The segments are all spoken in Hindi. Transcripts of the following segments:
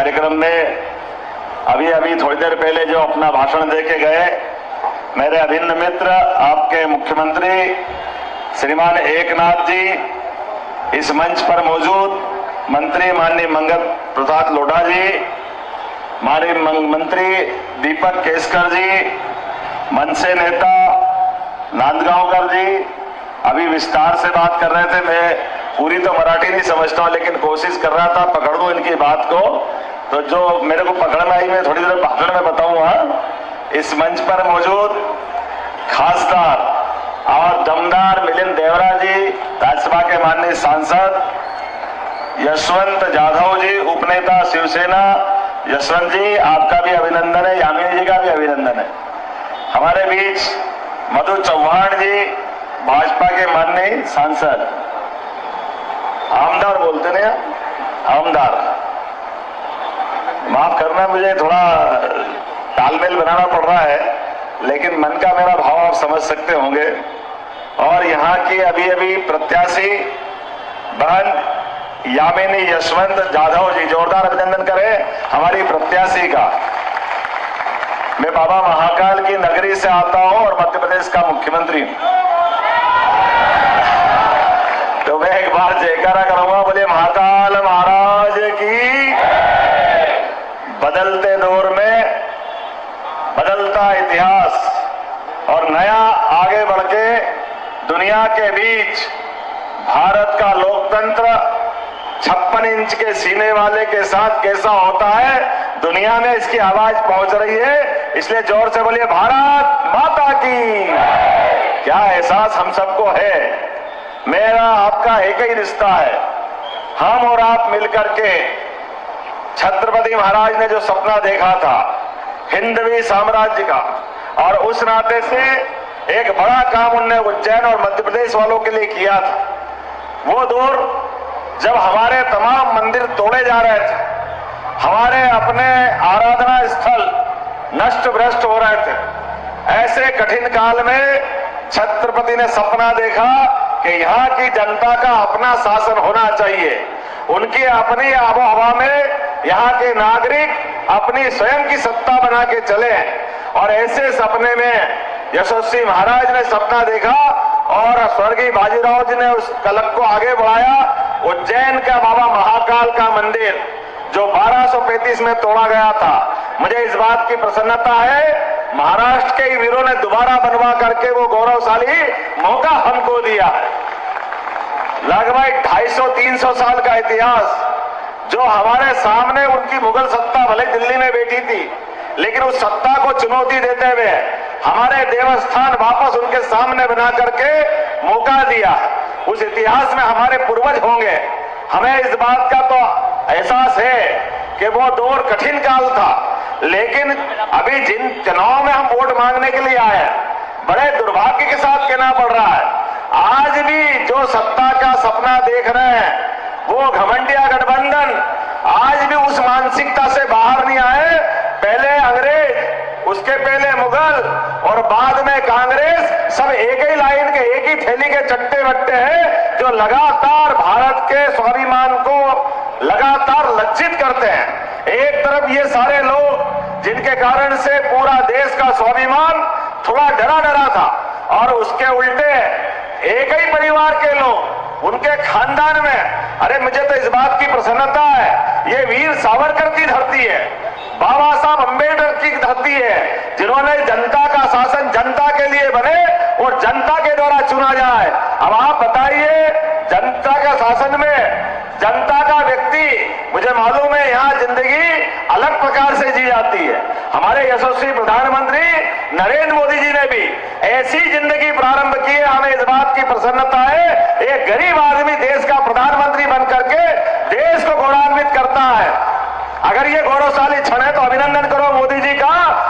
कार्यक्रम में अभी थोड़ी देर पहले जो अपना भाषण दे के गए मेरे अभिन्न मित्र आपके मुख्यमंत्री श्रीमान एकनाथ जी, इस मंच पर मौजूद मंत्री माननीय मंगल प्रसाद लोढ़ा जी, माननीय मंत्री दीपक केसकर जी, मनसे नेता नांदगांवकर जी अभी विस्तार से बात कर रहे थे। मैं पूरी तो मराठी नहीं समझता हूं, लेकिन कोशिश कर रहा था पकड़ दूं इनकी बात को, तो जो मेरे को पकड़ में आई मैं थोड़ी देर भाषण में बताऊंगा। इस मंच पर मौजूद खासदार और दमदार मिलिंद देवरा जी, राज्यसभा के माननीय सांसद यशवंत जाधव जी, उपनेता शिवसेना, यशवंत जी आपका भी अभिनंदन है, यामिनी जी का भी अभिनंदन है। हमारे बीच मधु चौहान जी, भाजपा के माननीय सांसद, आमदार बोलते नहीं, आमदार, माफ करना मुझे थोड़ा तालमेल बनाना पड़ रहा है, लेकिन मन का मेरा भाव आप समझ सकते होंगे। और यहाँ की अभी प्रत्याशी बहन यामिनी यशवंत जाधव जी, जोरदार अभिनंदन करें हमारी प्रत्याशी का। मैं बाबा महाकाल की नगरी से आता हूं और मध्य प्रदेश का मुख्यमंत्री हूं, तो मैं एक बार जयकारा करूंगा, बोले महाकाल महाराज की। बदलते दौर में बदलता इतिहास और नया आगे बढ़ के दुनिया के बीच भारत का लोकतंत्र 56 इंच के सीने वाले के साथ कैसा होता है, दुनिया में इसकी आवाज पहुंच रही है। इसलिए जोर से बोलिए भारत माता की। क्या एहसास हम सबको है, मेरा आपका एक ही रिश्ता है, हम और आप मिलकर के छत्रपति महाराज ने जो सपना देखा था हिंदवी साम्राज्य का, और उस नाते से एक बड़ा काम उनने उज्जैन और मध्य प्रदेश वालों के लिए किया था। वो दौर जब हमारे तमाम मंदिर तोड़े जा रहे थे, हमारे अपने आराधना स्थल नष्ट भ्रष्ट हो रहे थे, ऐसे कठिन काल में छत्रपति ने सपना देखा कि यहाँ की जनता का अपना शासन होना चाहिए, उनकी अपनी आबो हवा में यहाँ के नागरिक अपनी स्वयं की सत्ता बना के चले। और ऐसे सपने में यशस्वी महाराज ने सपना देखा और स्वर्गीय बाजीराव जी ने उस कलक को आगे बढ़ाया। उज्जैन का बाबा महाकाल का मंदिर जो 1235 में तोड़ा गया था, मुझे इस बात की प्रसन्नता है महाराष्ट्र के वीरों ने दोबारा बनवा करके वो गौरवशाली मौका हमको दिया। लगभग 250-300 साल का इतिहास जो हमारे सामने, उनकी मुगल सत्ता भले दिल्ली में बैठी थी, लेकिन उस सत्ता को चुनौती देते हुए हमारे देवस्थान वापस उनके सामने बना करके मौका दिया। उस इतिहास में हमारे पूर्वज होंगे। हमें इस बात का तो एहसास है कि वो दौर कठिन काल था, लेकिन अभी जिन चुनाव में हम वोट मांगने के लिए आए, बड़े दुर्भाग्य के साथ कहना पड़ रहा है, आज भी जो सत्ता का सपना देख रहे हैं वो घमंडिया गठबंधन आज भी उस मानसिकता से बाहर नहीं आए। पहले अंग्रेज, उसके पहले मुगल और बाद में कांग्रेस, सब एक ही लाइन के, एक ही थैली के चट्टे बट्टे हैं जो लगातार भारत के स्वाभिमान को लगातार लज्जित करते हैं। एक तरफ ये सारे लोग जिनके कारण से पूरा देश का स्वाभिमान थोड़ा डरा था, और उसके उल्टे एक ही परिवार के लोग, उनके खानदान में, अरे मुझे तो इस बात की प्रसन्नता है, ये वीर सावरकर की धरती है, बाबा साहब अंबेडकर की धरती है, जिन्होंने जनता का शासन जनता के लिए बने और जनता के द्वारा चुना जाए। अब आप बताइए, जनता का शासन में जनता का व्यक्ति, मुझे मालूम है यहाँ जिंदगी अलग प्रकार से जी जाती है। हमारे यशस्वी प्रधानमंत्री नरेंद्र मोदी जी ने भी ऐसी जिंदगी प्रारंभ की है। हमें इस बात की प्रसन्नता है, एक गरीब आदमी देश का प्रधानमंत्री बन करके देश को गौरवान्वित करता है। अगर ये गौरवशाली क्षण है तो अभिनंदन करो मोदी जी का,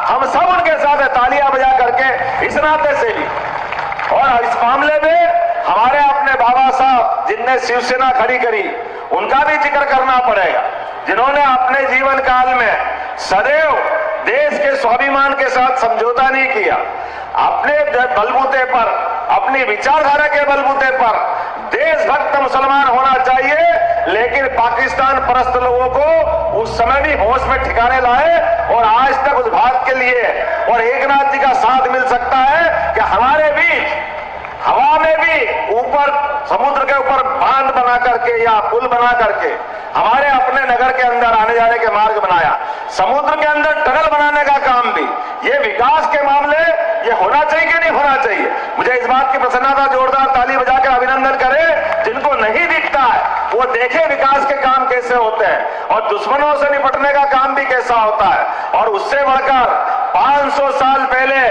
हम सब उनके साथ तालियां बजा करके इस नाते से भी। और इस मामले में हमारे अपने बाबा साहब जिनने शिवसेना खड़ी करी, उनका भी जिक्र करना पड़ेगा, जिन्होंने अपने जीवन काल में सदैव देश के स्वाभिमान के साथ समझौता नहीं किया। अपने बलबूते पर, अपनी विचारधारा के बलबूते पर देशभक्त मुसलमान होना चाहिए, लेकिन पाकिस्तान परस्त लोगों को उस समय भी होश में ठिकाने लाए और आज तक उस बात के लिए और एकनाथ जी का साथ मिल सकता है कि हमारे बीच हवा में भी ऊपर समुद्र के ऊपर बांध बना करके या पुल बना करके हमारे अपने नगर के अंदर आने जाने के मार्ग बनाया, समुद्र के अंदर टनल बनाने का काम भी। ये विकास के मामले ये होना चाहिए कि नहीं होना चाहिए? मुझे इस बात की प्रसन्नता, जोरदार ताली बजाकर अभिनंदन करें जिनको नहीं दिखता है वो देखे विकास के काम कैसे होते हैं और दुश्मनों से निपटने का काम भी कैसा होता है। और उससे बढ़कर 500 साल पहले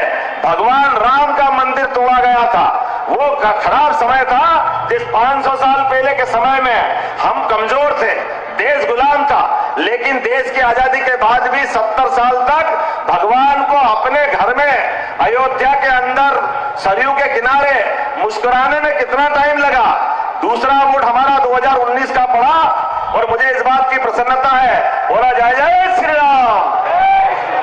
भगवान राम का मंदिर तोड़ा गया था। वो खराब समय था जिस 500 साल पहले के समय में हम कमजोर थे, देश गुलाम था, लेकिन देश की आजादी के बाद भी 70 साल तक भगवान को अपने घर में अयोध्या के अंदर सरयू के किनारे मुस्कुराने में कितना टाइम लगा। दूसरा वोट हमारा 2019 का पड़ा और मुझे इस बात की प्रसन्नता है, बोला जय जय श्री राम।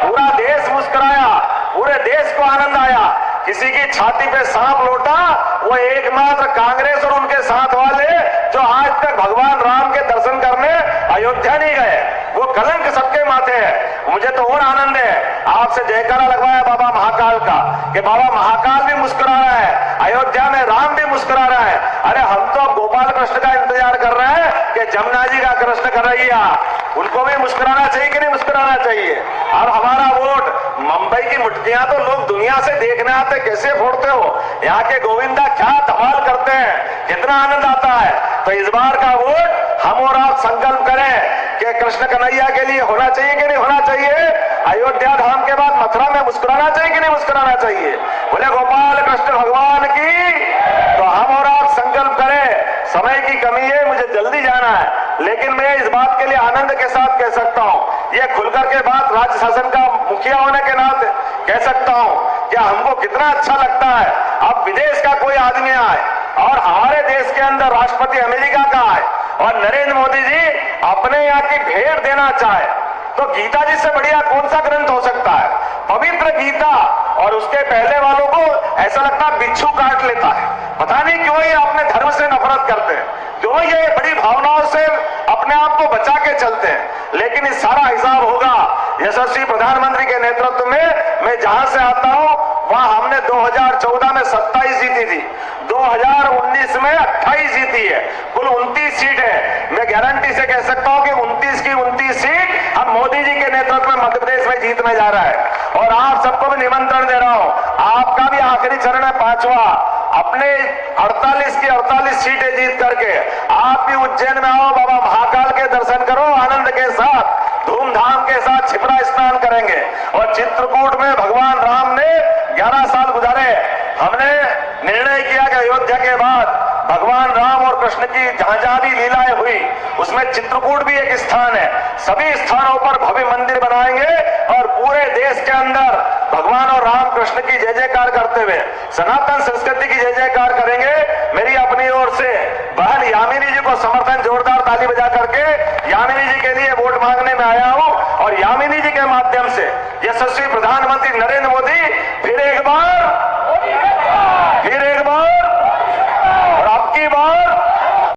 पूरा देश मुस्कुराया, पूरे देश को आनंद आया। किसी की छाती पे सांप लौटा, वो एकमात्र कांग्रेस और उनके साथ वाले जो आज तक भगवान राम के दर्शन करने अयोध्या नहीं गए, वो कलंक सबके माथे है। मुझे तो और आनंद है, आपसे जयकारा लगवाया बाबा महाकाल का कि बाबा महाकाल भी मुस्कुरा रहा है, अयोध्या में राम भी मुस्कुरा रहा है। अरे हम तो गोपाल कृष्ण का इंतजार कर रहे हैं कि जमुना जी का कृष्ण कर रही है, उनको भी मुस्कुराना चाहिए कि नहीं मुस्कुराना चाहिए? और हमारा वोट, मुंबई की मुटकियां तो लोग दुनिया से देखने आते, कैसे फोड़ते हो, यहाँ के गोविंदा क्या धमाल करते हैं, कितना आनंद आता है। तो इस बार का वोट हम और आप संकल्प करें कि कृष्ण कन्हैया के लिए होना चाहिए कि नहीं होना चाहिए? अयोध्या धाम के बाद मथुरा में मुस्कुराना चाहिए कि नहीं मुस्कुराना चाहिए? बोले गोपाल कृष्ण भगवान की। तो हम और आप संकल्प करें। समय की कमी है, मुझे जल्दी जाना है, लेकिन मैं इस बात के लिए आनंद के साथ कह सकता हूं, ये खुलकर के बात राज्य शासन का मुखिया होने के नाते कह सकता हूं कि हमको कितना अच्छा लगता है। अब विदेश का कोई आदमी आए और हमारे देश के अंदर राष्ट्रपति अमेरिका का आए और नरेंद्र मोदी जी अपने यहाँ की भेंट देना चाहे, तो गीता जी से बढ़िया कौन सा ग्रंथ हो सकता है? पवित्र गीता। और उसके पहले वालों को ऐसा लगता है बिच्छू काट लेता है। पता नहीं क्यों ये अपने धर्म से नफरत करते हैं, क्यों ये बड़ी भावनाओं से अपने आप को बचा के चलते हैं। लेकिन इस सारा हिसाब होगा यशस्वी प्रधानमंत्री के नेतृत्व में। मैं जहां से आता हूं वहां हमने 2014 में 27 जीती थी, 2019 में 28 जीती है, कुल 29 सीट है। मैं गारंटी से कह सकता हूं कि 29 की 29 सीट हम मोदी जी के नेतृत्व में मध्य प्रदेश में जीतने जा रहा है। और आप सबको भी निमंत्रण दे रहा हूं, आपका भी आखिरी चरण है 5वां, अपने 48 की 48 सीटें जीत करके आप भी उज्जैन में आओ, बाबा महाकाल के दर्शन करो, आनंद के साथ धूमधाम के साथ छिपरा स्नान करेंगे। और चित्रकूट में भगवान राम ने 11 साल गुजारे। हमने निर्णय किया कि अयोध्या के बाद भगवान राम और कृष्ण की जहां जहां भी लीलाएं हुई उसमें चित्रकूट भी एक स्थान है। सभी स्थानों पर भव्य मंदिर बनाएंगे और पूरे देश के अंदर भगवान और राम कृष्ण की जय जयकार करते हुए सनातन संस्कृति की जय जयकार करेंगे। मेरी अपनी ओर से बहन यामिनी जी को समर्थन, जोरदार ताली बजा करके यामिनी जी के लिए वोट मांगने में आया हूं। और यामिनी जी के माध्यम से यशस्वी प्रधानमंत्री नरेंद्र मोदी फिर एक बार